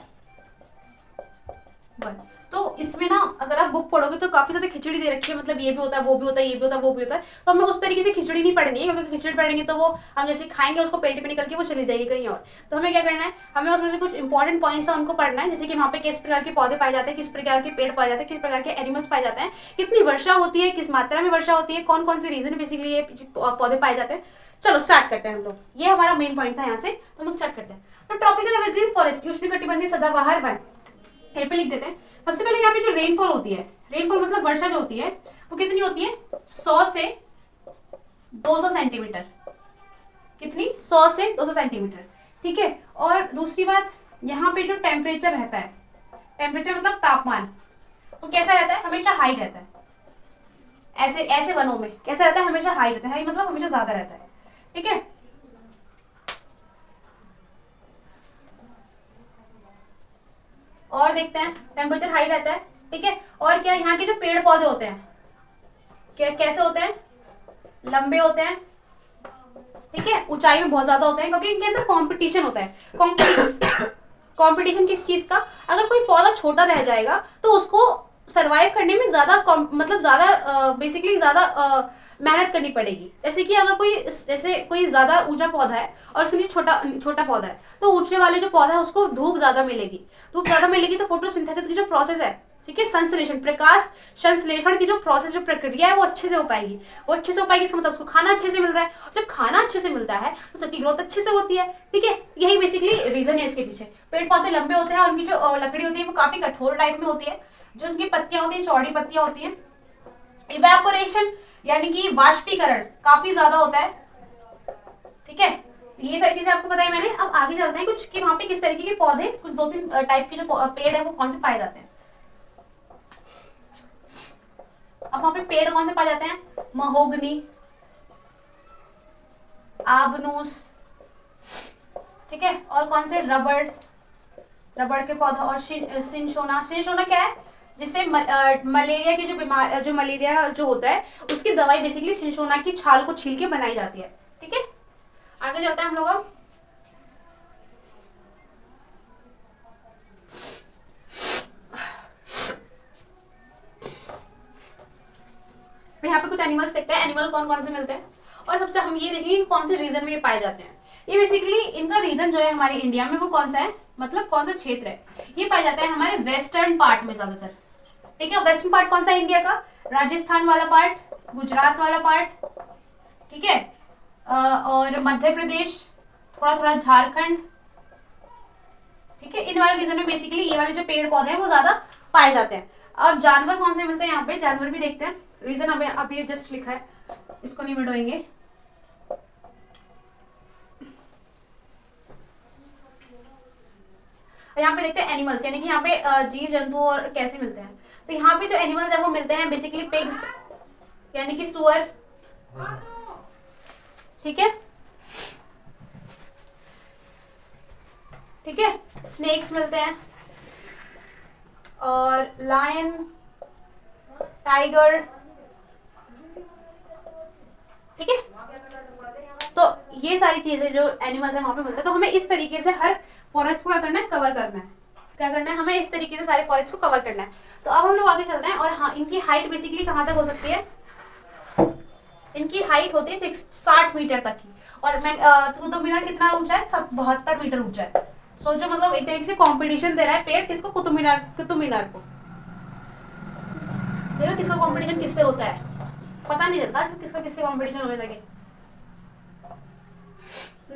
वन। तो इसमें ना अगर आप बुक पढ़ोगे तो काफी ज्यादा खिचड़ी दे रखी है, मतलब ये भी होता है, वो भी होता है, ये भी होता है, वो भी होता है, तो हमें उस तरीके से खिचड़ी नहीं पढ़नी है, क्योंकि खिचड़ी पढ़ेंगे तो वो हम जैसे खाएंगे उसको पेट में निकल के वो चली जाएगी कहीं और। तो हमें क्या करना है, हमें उसमें से कुछ इंपॉर्टेंट पॉइंट्स है उनको पढ़ना है, जैसे कि वहाँ पे किस प्रकार के पौधे पाए जाते हैं, किस प्रकार के पेड़ पाए जाते हैं, किस प्रकार के एनिमल्स पाए जाते हैं, कितनी वर्षा होती है, किस मात्रा में वर्षा होती है, कौन कौन से रीजन बेसिकली ये पौधे पाए जाते हैं। चलो स्टार्ट करते हैं हम लोग, ये हमारा मेन पॉइंट था यहाँ से, तो हम लोग स्टार्ट करते हैं। तो ट्रॉपिकल एवरग्रीन फॉरेस्ट, उष्णकटिबंधीय सदाबहार वन, यहाँ पे लिख देते हैं। सबसे पहले यहाँ पे जो रेनफॉल होती है, रेनफॉल मतलब वर्षा जो होती है वो कितनी होती है, 100 से 200 सेंटीमीटर। कितनी, 100 से 200 सेंटीमीटर। ठीक है, और दूसरी बात यहाँ पे जो टेम्परेचर रहता है, टेम्परेचर मतलब तापमान, वो कैसा रहता है, हमेशा हाई रहता है। ऐसे ऐसे वनों में कैसा रहता है, हमेशा हाई रहता है, हाई मतलब हमेशा ज्यादा रहता है। ठीक है, और देखते हैं टेम्परेचर हाई रहता है। ठीक है, और क्या, यहाँ के जो पेड़ पौधे होते हैं क्या कैसे होते हैं, लंबे होते हैं। ठीक है, ऊंचाई में बहुत ज्यादा होते हैं, क्योंकि इनके अंदर कंपटीशन होता है। कंपटीशन किस चीज का, अगर कोई पौधा छोटा रह जाएगा तो उसको सरवाइव करने में ज्यादा मतलब ज्यादा बेसिकली ज्यादा मेहनत करनी पड़ेगी। जैसे कि अगर कोई ज़्यादा ऊंचा पौधा है और उसके नीचे छोटा छोटा पौधा है, तो ऊंचे वाले जो पौधा है उसको धूप ज़्यादा मिलेगी। धूप ज़्यादा मिलेगी तो फोटोसिंथेसिस की जो प्रोसेस है, ठीक है, संश्लेषण, प्रकाश संश्लेषण की जो प्रोसेस, जो प्रक्रिया है, वो अच्छे से हो पाएगी। वो अच्छे से हो पाएगी, इसका मतलब उसको खाना अच्छे से मिल रहा है, और जब खाना अच्छे से मिलता है तो सबकी ग्रोथ अच्छे से होती है। ठीक है, यही बेसिकली रीजन है इसके पीछे। पेड़ पौधे लंबे होते हैं और उनकी जो लकड़ी होती है वो काफी कठोर टाइप में होती है। जो उसकी पत्तियां होती है चौड़ी पत्तियां होती है। इवेपोरेशन यानी कि वाष्पीकरण काफी ज्यादा होता है। ठीक है, ये सारी चीजें आपको बताई मैंने। अब आगे चलते हैं कुछ कि वहां पे किस तरीके के पौधे, कुछ 2-3 टाइप के जो पेड़ है वो कौन से पाए जाते हैं। अब वहां पे पेड़ कौन से पाए जाते हैं? महोगनी, आबनूस, ठीक है, और कौन से? रबड़ के पौधा, और सिंशोना। सिंशोना क्या है? जिससे मलेरिया की जो बीमार, जो मलेरिया जो होता है उसकी दवाई बेसिकली सिंशोना की छाल को छील के बनाई जाती है। ठीक है, आगे चलते हैं हम लोग। अब यहाँ पे कुछ एनिमल्स देखते हैं, एनिमल कौन कौन से मिलते हैं, और सबसे हम ये देखेंगे कि कौन से रीजन में ये पाए जाते हैं। ये बेसिकली इनका रीजन जो है हमारे इंडिया में वो कौन सा है, मतलब कौन सा क्षेत्र है, ये पाया जाता है हमारे वेस्टर्न पार्ट में ज्यादातर। ठीक है, वेस्टर्न पार्ट कौन सा है इंडिया का? राजस्थान वाला पार्ट, गुजरात वाला पार्ट, ठीक है, और मध्य प्रदेश, थोड़ा थोड़ा झारखंड। ठीक है, इन वाले रीजन में बेसिकली ये वाले जो पेड़ पौधे हैं वो ज्यादा पाए जाते हैं। और जानवर कौन से मिलते हैं यहाँ पे, जानवर भी देखते हैं। रीजन हमें अभी जस्ट लिखा है, इसको नहीं मिटाएंगे। यहाँ पे देखते हैं एनिमल्स, यानी कि यहाँ पे जीव जंतु और कैसे मिलते हैं। तो यहाँ पे जो एनिमल्स है वो मिलते हैं बेसिकली पिग, यानी कि सुअर, ठीक है, ठीक है, स्नेक्स मिलते हैं, और लायन, टाइगर। ठीक है, तो ये सारी चीजें जो एनिमल्स है वहां पे मिलते हैं। तो हमें इस तरीके से हर फॉरेस्ट को क्या करना है, कवर करना है। क्या करना है, हमें इस तरीके से सारे फॉरेस्ट को कवर करना है। तो अब हम लोग आगे चलते हैं। और हाँ, इनकी हाइट बेसिकली कहाँ तक हो सकती है? इनकी हाइट होती है 60 मीटर तक की। और मैं कुतुब मीनार कितना ऊंचा है? 72 मीटर ऊंचा है। सोचो, मतलब एक तरीके से कंपटीशन दे रहा है पेड़ किसको? कुतुब मीनार को। देखो किसका कंपटीशन किससे होता है, पता नहीं चलता किसका किससे कंपटीशन होने लगे।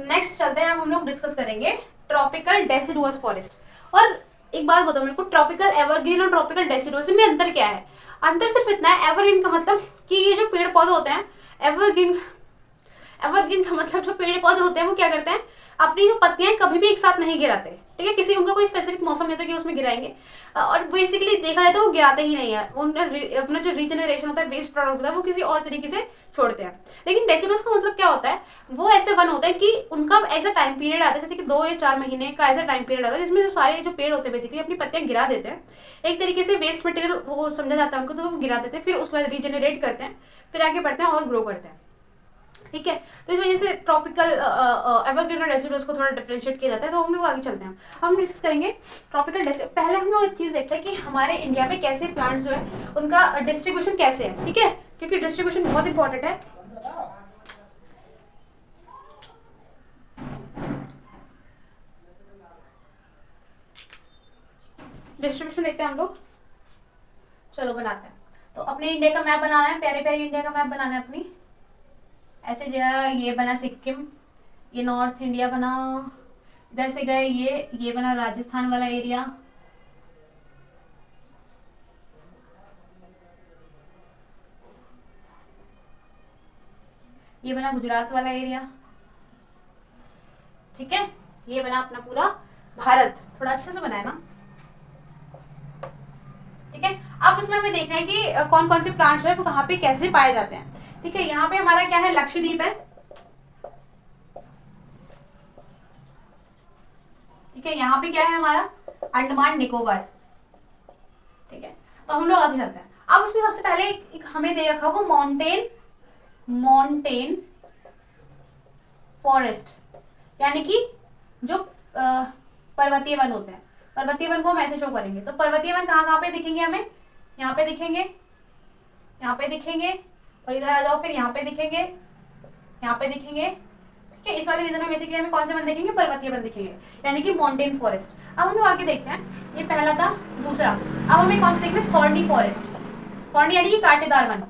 नेक्स्ट चलते हैं, अब हम लोग डिस्कस करेंगे ट्रॉपिकल डेसिडुअस फॉरेस्ट। और एक बात बताओ मेरे को, ट्रॉपिकल एवरग्रीन और ट्रॉपिकल डेसिडुअस में अंतर क्या है? अंतर सिर्फ इतना है, एवरग्रीन का मतलब कि ये जो पेड़ पौधे होते हैं, एवरग्रीन का मतलब जो पेड़ पौधे होते हैं वो क्या करते हैं, अपनी जो पत्तियां कभी भी एक साथ नहीं गिराते। ठीक है, किसी उनका कोई स्पेसिफिक मौसम नहीं होता कि उसमें गिराएंगे, और बेसिकली देखा जाए तो वो गिराते ही नहीं है। अपना जो रीजनरेशन होता है, वेस्ट प्रोडक्ट होता है, वो किसी और तरीके से छोड़ते हैं। लेकिन डेसिडुअस का मतलब क्या होता है? वो ऐसे वन होता है कि उनका ऐसा टाइम पीरियड आता है, जैसे कि 2 या 4 महीने का ऐसा टाइम पीरियड आता है जिसमें जो सारे जो पेड़ होते हैं बेसिकली अपनी पत्तियां गिरा देते हैं। एक तरीके से वेस्ट मटेरियल वो समझा जाता है उनको, तो वो गिरा देते हैं, फिर उसको रीजनरेट करते हैं, फिर आगे बढ़ते हैं और ग्रो करते हैं। ठीक है, तो इस वजह से ट्रॉपिकल एवरग्रीन और डेसिडुअस को थोड़ा डिफरेंशिएट किया जाता है। तो हम लोग आगे चलते हैं, हम डिस्कस करेंगे ट्रॉपिकल डेसिडुअस। पहले हम लोग एक चीज़ देखते हैं कि हमारे इंडिया में कैसे प्लांट्स जो है उनका डिस्ट्रीब्यूशन कैसे है। ठीक है, क्योंकि डिस्ट्रीब्यूशन बहुत इंपॉर्टेंट है। डिस्ट्रीब्यूशन देखते हैं हम लोग, चलो बनाते हैं। तो अपने इंडिया का मैप बनाना है, प्यारे प्यारे इंडिया का मैप बनाना है अपनी। ऐसे जो है ये बना सिक्किम, ये नॉर्थ इंडिया बना, इधर से गए ये बना राजस्थान वाला एरिया, ये बना गुजरात वाला एरिया। ठीक है, ये बना अपना पूरा भारत, थोड़ा अच्छे से बनाया ना। ठीक है, अब इसमें हमें देखना है कि कौन कौन से प्लांट्स है वो कहाँ पे कैसे पाए जाते हैं। ठीक है, यहाँ पे हमारा क्या है, लक्षद्वीप है। ठीक है, यहाँ पे क्या है हमारा, अंडमान निकोबार। ठीक है, तो हम लोग आगे चलते हैं। अब उसमें सबसे पहले एक हमें दे रखा होगा माउंटेन फॉरेस्ट, यानी कि जो पर्वतीय वन होते हैं। पर्वतीय वन को हम ऐसे शो करेंगे। तो पर्वतीय वन कहाँ कहाँ पे दिखेंगे हमें? यहाँ पे दिखेंगे, यहाँ पे दिखेंगे, और इधर आ जाओ, फिर यहाँ पे दिखेंगे, यहाँ पे दिखेंगे। ठीक है, इस वाले रीजन में बेसिकली हमें कौन से वन दिखेंगे, पर्वतीय वन दिखेंगे, यानी कि माउंटेन फॉरेस्ट। अब हम लोग आगे देखते हैं, ये पहला था। दूसरा, अब हमें कौन से देखना है, थॉर्नी फॉरेस्ट। थॉर्नी यानी कि कांटेदार वन।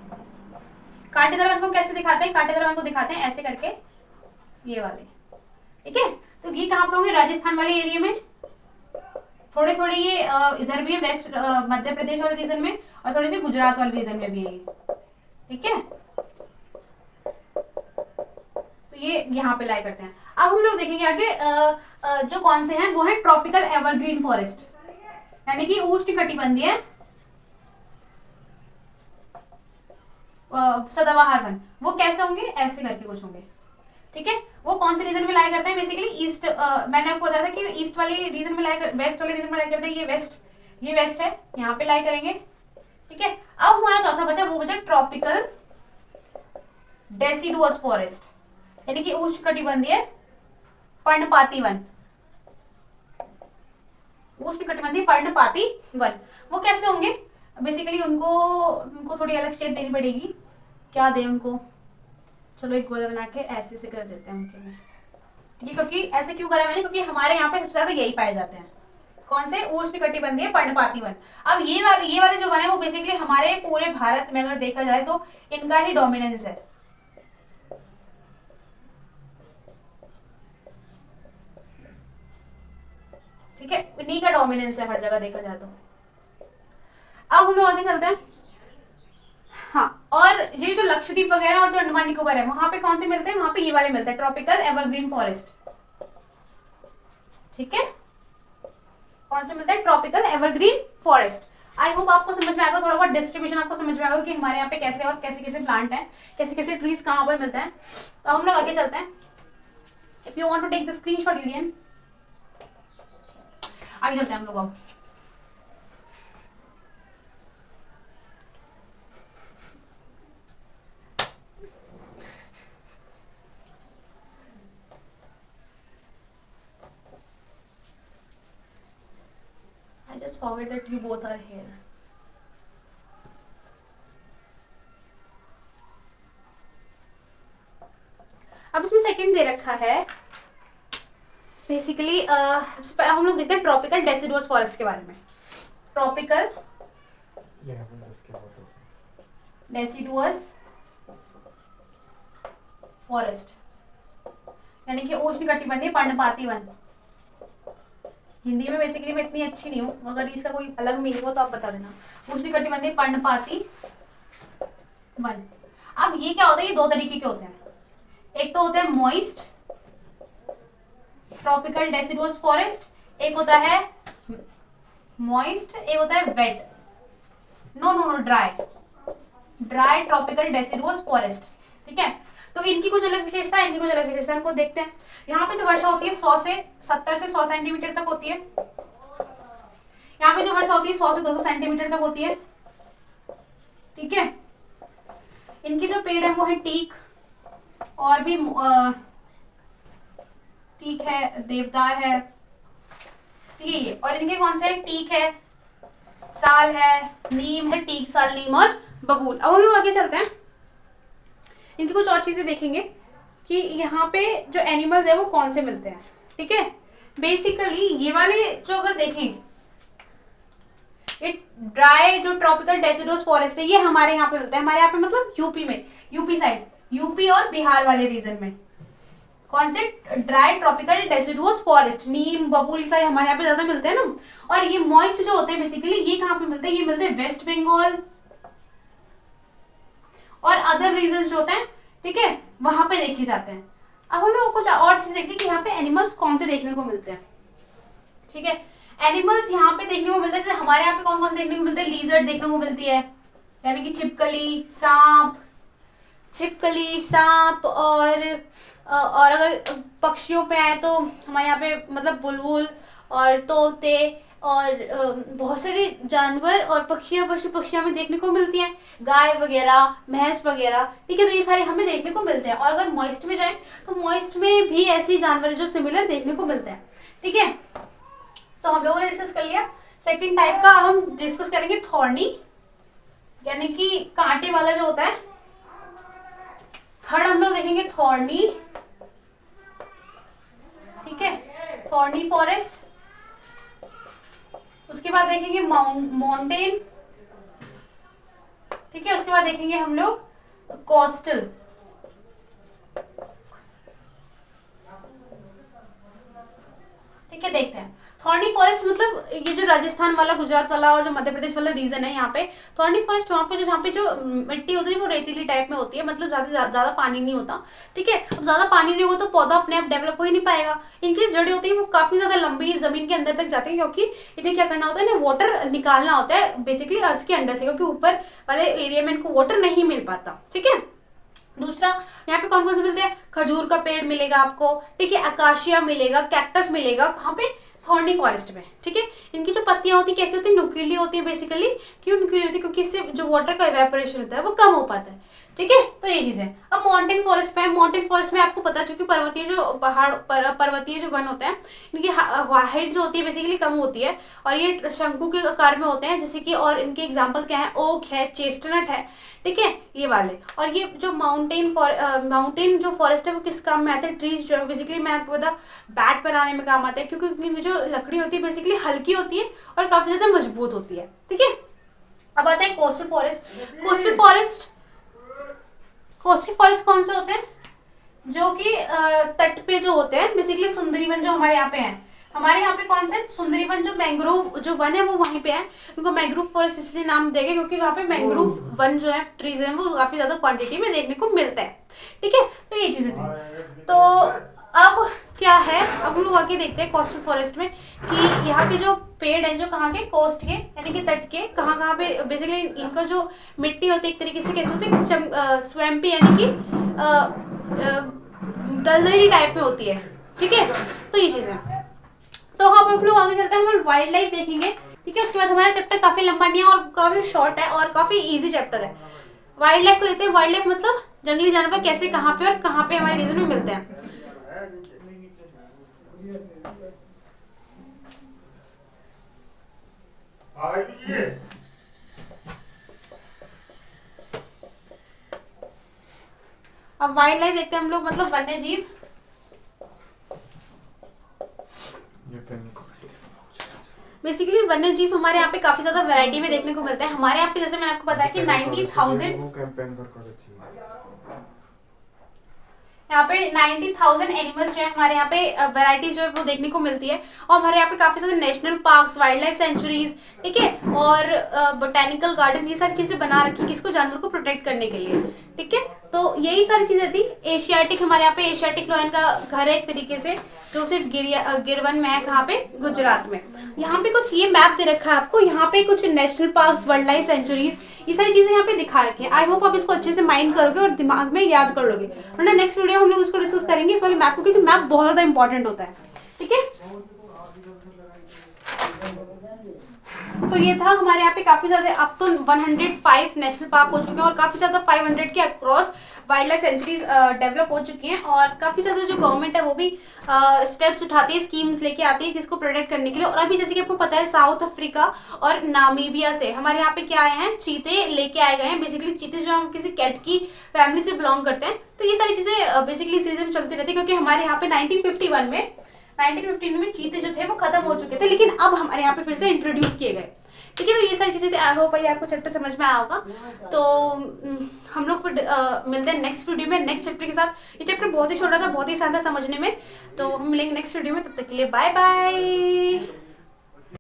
कांटेदार वन को कैसे दिखाते हैं, कांटेदार वन को दिखाते हैं ऐसे करके, ये वाले। ठीक है, तो ये कहाँ पे होंगे, राजस्थान वाले एरिया में, थोड़े थोड़े ये इधर भी है, वेस्ट मध्य प्रदेश वाले रीजन में, और थोड़े से गुजरात वाले रीजन में भी है ये। ठीक है, तो ये यहाँ पे लाई करते हैं। अब हम लोग देखेंगे आगे जो कौन से हैं, वो है ट्रॉपिकल एवरग्रीन फॉरेस्ट, यानी कि उष्णकटिबंधीय सदाबहार वन। वो कैसे होंगे, ऐसे करके कुछ होंगे। ठीक है, वो कौन से रीजन में लाई करते हैं, बेसिकली ईस्ट। मैंने आपको बताया था कि ईस्ट वाले रीजन में लाई, वेस्ट वाले रीजन में लाई करते हैं। ये वेस्ट है, यहाँ पे लाई करेंगे। ठीक है, अब हमारा चौथा बचा, वो बचा ट्रॉपिकल डेसिडुअस फॉरेस्ट, यानी कि उष्णकटिबंधीय पर्णपाती वन। उष्णकटिबंधीय पर्णपाती वन वो कैसे होंगे, बेसिकली उनको थोड़ी अलग शेप देनी पड़ेगी। क्या दें उनको, चलो एक गोला बना के ऐसे से कर देते हैं उनके में। ठीक है, क्योंकि ऐसे क्यों करा मैंने, क्योंकि हमारे यहाँ पे सबसे ज्यादा यही पाए जाते हैं। कौन से, उष्णकटिबंधीय पर्णपाती वन। अब ये वाले जो वन है वो बेसिकली हमारे पूरे भारत में अगर देखा जाए तो इनका ही डोमिनेंस है। ठीक है, इन्हीं का डोमिनेंस है हर जगह देखा जाए तो। अब हम लोग आगे चलते हैं। हाँ, और ये जो लक्षद्वीप वगैरह और जो अंडमान निकोबार है, वहां पे कौन से मिलते हैं, वहां पे ये वाले मिलते हैं, ट्रॉपिकल एवरग्रीन फॉरेस्ट। ठीक है, कौन से मिलता है, tropical evergreen forest. I hope आपको समझ में आएगा, थोड़ा बहुत डिस्ट्रीब्यूशन आपको समझ में आएगा कि हमारे यहाँ पे कैसे और कैसे कैसे प्लांट हैं, कैसे कैसे ट्रीज कहाँ पर मिलते हैं। तो हम लोग आगे चलते हैं। If you want to take the screenshot you can. आगे चलते हैं हम लोग अब। I just forget that you both are here. अब इसमें सेकंड दे रखा है बेसिकली। सबसे पहले हम लोग देखते हैं ट्रॉपिकल डेसिडुअस फॉरेस्ट के बारे में। ट्रॉपिकल डेसिडुअस फॉरेस्ट यानी कि उष्णकटिबंधीय पर्णपाती वन। हिंदी में बेसिकली मैं इतनी अच्छी नहीं हूँ, अगर इसका कोई अलग मीनिंग हो तो आप बता देना। उष्णकटिबंधीय पर्णपाती वन। अब ये क्या होता है, ये दो तरीके के होते हैं। एक तो होता है मॉइस्ट ट्रॉपिकल डेसिडुअस फॉरेस्ट, एक होता है मॉइस्ट, एक होता है wet, no dry tropical deciduous forest. ठीक है, तो इनकी कुछ अलग विशेषता है, इनकी कुछ अलग विशेषता है, इनको देखते हैं। यहाँ पे जो वर्षा होती है 70 से 100 सेंटीमीटर तक होती है। यहाँ पे जो वर्षा होती है 100 से 200 सेंटीमीटर तक होती है। ठीक है, इनके जो पेड़ है वो है टीक, और भी टीक है, देवदार है। ठीक है, ये और इनके कौन से है, टीक है, साल है, नीम है, टीक, साल, नीम और बबूल। अब हम लोग आगे चलते हैं, इनकी कुछ और चीजें देखेंगे कि यहाँ पे जो एनिमल्स है वो कौन से मिलते हैं। ठीक है, बेसिकली ये वाले जो अगर देखें, ये ड्राई जो ट्रॉपिकल डेसिडुअस फॉरेस्ट है ये हमारे यहाँ पे मिलता है। हमारे यहाँ पे मतलब यूपी में, यूपी साइड, यूपी और बिहार वाले रीजन में कौन से ड्राई ट्रॉपिकल डेसिडुअस फॉरेस्ट, नीम, बबूल, सारे हमारे यहाँ पे ज्यादा मिलते हैं ना। और ये मॉइस्ट जो होते हैं बेसिकली ये कहाँ पे मिलते हैं, ये मिलते हैं वेस्ट बंगाल और अदर रीजन जो होते हैं। ठीक है, वहां पे देखे जाते हैं। अब हम लोग कुछ और चीज देखते हैं कि यहाँ पे एनिमल्स कौन से देखने को मिलते हैं। ठीक है, एनिमल्स यहाँ पे देखने को मिलते हैं, जैसे हमारे यहाँ पे कौन कौन से देखने को मिलते हैं, लीजर्ड देखने को मिलती है, यानी कि छिपकली, सांप और अगर पक्षियों पे आए तो हमारे यहाँ पे मतलब बुलबुल और तोते और बहुत सारे जानवर और पक्षियां हमें देखने को मिलती हैं, गाय वगैरह, भैंस वगैरह। ठीक है, तो ये सारे हमें देखने को मिलते हैं। और अगर मॉइस्ट में जाए तो मॉइस्ट में भी ऐसे जानवर जो सिमिलर देखने को मिलते हैं। ठीक है, तो हम लोगों ने डिस्कस कर लिया। सेकंड टाइप का हम डिस्कस करेंगे थॉर्नी, यानी कि कांटे वाला जो होता है थर्ड हम लोग देखेंगे थॉर्नी, ठीक है, थॉर्नी फॉरेस्ट। उसके बाद देखेंगे माउंटेन, ठीक है। उसके बाद देखेंगे हम लोग कोस्टल, ठीक है। देखते हैं थॉर्नी फॉरेस्ट मतलब ये जो राजस्थान वाला, गुजरात वाला और जो मध्य प्रदेश वाला रीजन है, यहाँ पे थॉर्नी फॉरेस्ट वहाँ पे जो, जहाँ पे जो मिट्टी होती है वो रेतीली टाइप में होती है, मतलब ज्यादा पानी नहीं होता, ठीक है। अब ज्यादा पानी नहीं होगा तो पौधा अपने आप डेवलप हो ही नहीं पाएगा। इनकी जड़ें होती है वो काफी ज्यादा लंबी जमीन के अंदर तक जाती है, क्योंकि इन्हें क्या करना होता है, इन्हें वाटर निकालना होता है बेसिकली अर्थ के अंदर से, क्योंकि ऊपर वाले एरिया में इनको वाटर नहीं मिल पाता, ठीक है। दूसरा यहाँ पे कौन कौन से मिलते हैं, खजूर का पेड़ मिलेगा आपको, ठीक है, अकाशिया मिलेगा, कैक्टस मिलेगा, कहाँ पे, थॉर्नी फॉरेस्ट में, ठीक है। इनकी जो पत्तियां होती है कैसी होती है, नुकीली होती है बेसिकली। क्यों नुकीली होती है, क्योंकि इससे जो वाटर का इवेपोरेशन होता है वो कम हो पाता है, ठीक है। तो ये चीज है। अब माउंटेन फॉरेस्ट पे, माउंटेन फॉरेस्ट में आपको पता है चूंकि पर्वतीय जो पहाड़ पर्वतीय जो वन होते हैं, इनकी हाइट जो होती है बेसिकली कम होती है, और ये शंकु के आकार में होते हैं, जैसे कि, और इनके एग्जाम्पल क्या है, ओक है, चेस्टनट है, ठीक है, ये वाले। और ये जो माउंटेन जो फॉरेस्ट है वो किस काम में आते हैं, ट्रीज जो है बेसिकली मैं आपको बता, बैट बनाने में काम आते हैं, क्योंकि इनकी जो लकड़ी होती है बेसिकली हल्की होती है और काफी ज्यादा मजबूत होती है, ठीक है। अब आता है कोस्टल फॉरेस्ट। कोस्टल फॉरेस्ट कौन से होते हैं, जो कि तट पे जो होते हैं, बेसिकली सुंदरी वन जो हमारे यहाँ पे है, हमारे यहाँ पे कौन से सुंदरी वन जो मैंग्रोव जो वन है वो वहीं पे है, उनको मैंग्रोव फॉरेस्ट इसलिए नाम देंगे क्योंकि वहाँ पे मैंग्रोव वन जो है ट्रीज है वो काफी ज्यादा क्वांटिटी में देखने को मिलता है, ठीक है। तो ये चीजें थी। तो अब क्या है, अब हम लोग आगे देखते हैं कोस्टल फॉरेस्ट में कि यहाँ के जो पेड़ हैं जो कहाँ के, कोस्ट के यानी कि तट के, कहाँ कहाँ पे बेसिकली इनका जो मिट्टी होती है एक तरीके से कैसे होती है, स्वैम्पी यानी कि दलदली टाइप में होती है, ठीक है। तो ये चीज़ है। तो हम लोग आगे चलते हैं, हम वाइल्ड लाइफ देखेंगे, ठीक है। उसके बाद हमारा चैप्टर काफी लंबा नहीं है और काफी शॉर्ट है और काफी इजी चैप्टर है। वाइल्ड लाइफ को देखते हैं। वाइल्ड लाइफ मतलब जंगली जानवर कैसे, कहाँ पे और कहाँ पे हमारे रीजन में मिलते हैं। अब वाइल्ड लाइफ देखते हैं हम लोग, मतलब वन्य जीव। बेसिकली वन्य जीव हमारे यहाँ पे काफी ज्यादा वैरायटी में देखने को मिलता है। हमारे यहाँ पे जैसे मैंने आपको बताया कि 90,000 यहाँ पे 90,000 एनिमल्स जो है हमारे यहाँ पे वैरायटी जो है वो देखने को मिलती है। और हमारे यहाँ पे काफी सारे national parks, wild life sanctuaries, ठीक है, और बोटेनिकल गार्डन, ये सारी चीजें बना रखी है किसको, जानवर को प्रोटेक्ट करने के लिए, ठीक है। तो यही सारी चीजें थी। एशियाटिक हमारे यहाँ पे एशियाटिक लायन का घर है एक तरीके से, जो सिर्फ गिरवन में है, कहाँ पे, गुजरात में। यहाँ पे कुछ ये मैप दे रखा है आपको, यहाँ पे कुछ national parks, wild life sanctuaries, ये सारी चीजें यहाँ पे दिखा रखी है। आई होप आप इसको अच्छे से माइंड करोगे और दिमाग में याद कर लोगे, वरना नेक्स्ट वीडियो हम लोग इसको डिस्कस करेंगे इस वाले मैप को, क्योंकि मैप बहुत ज्यादा इंपॉर्टेंट होता है, ठीक है। तो ये था हमारे यहाँ पे काफी ज्यादा, अब तो 105 नेशनल पार्क हो चुके हैं और काफी ज्यादा 500 के across wild life sanctuaries develop हो चुकी हैं। और काफी ज्यादा जो गवर्नमेंट है वो भी स्टेप्स उठाती है, स्कीम्स लेके आती है किसको प्रोटेक्ट करने के लिए। और अभी जैसे कि आपको पता है साउथ अफ्रीका और नामीबिया से हमारे यहाँ पे क्या आए हैं, चीते लेके आए गए हैं। बेसिकली चीते जो हम किसी कैट की फैमिली से बिलोंग करते हैं। तो ये सारी चीजें बेसिकली सीजन में चलती रहती है, क्योंकि हमारे यहाँ पे 1915 में चीते जो थे वो खत्म हो चुके थे, लेकिन अब हमारे यहाँ पे फिर से इंट्रोड्यूस किए गए, ठीक है। तो ये सारी चीजें थी। आई होप भाई आपको चैप्टर समझ में आया होगा। तो हम लोग फिर मिलते हैं नेक्स्ट वीडियो में नेक्स्ट चैप्टर के साथ। ये चैप्टर बहुत ही छोटा था, बहुत ही आसान था समझने में। तो हम मिलेंगे नेक्स्ट वीडियो में, तब तक के लिए बाय बाय।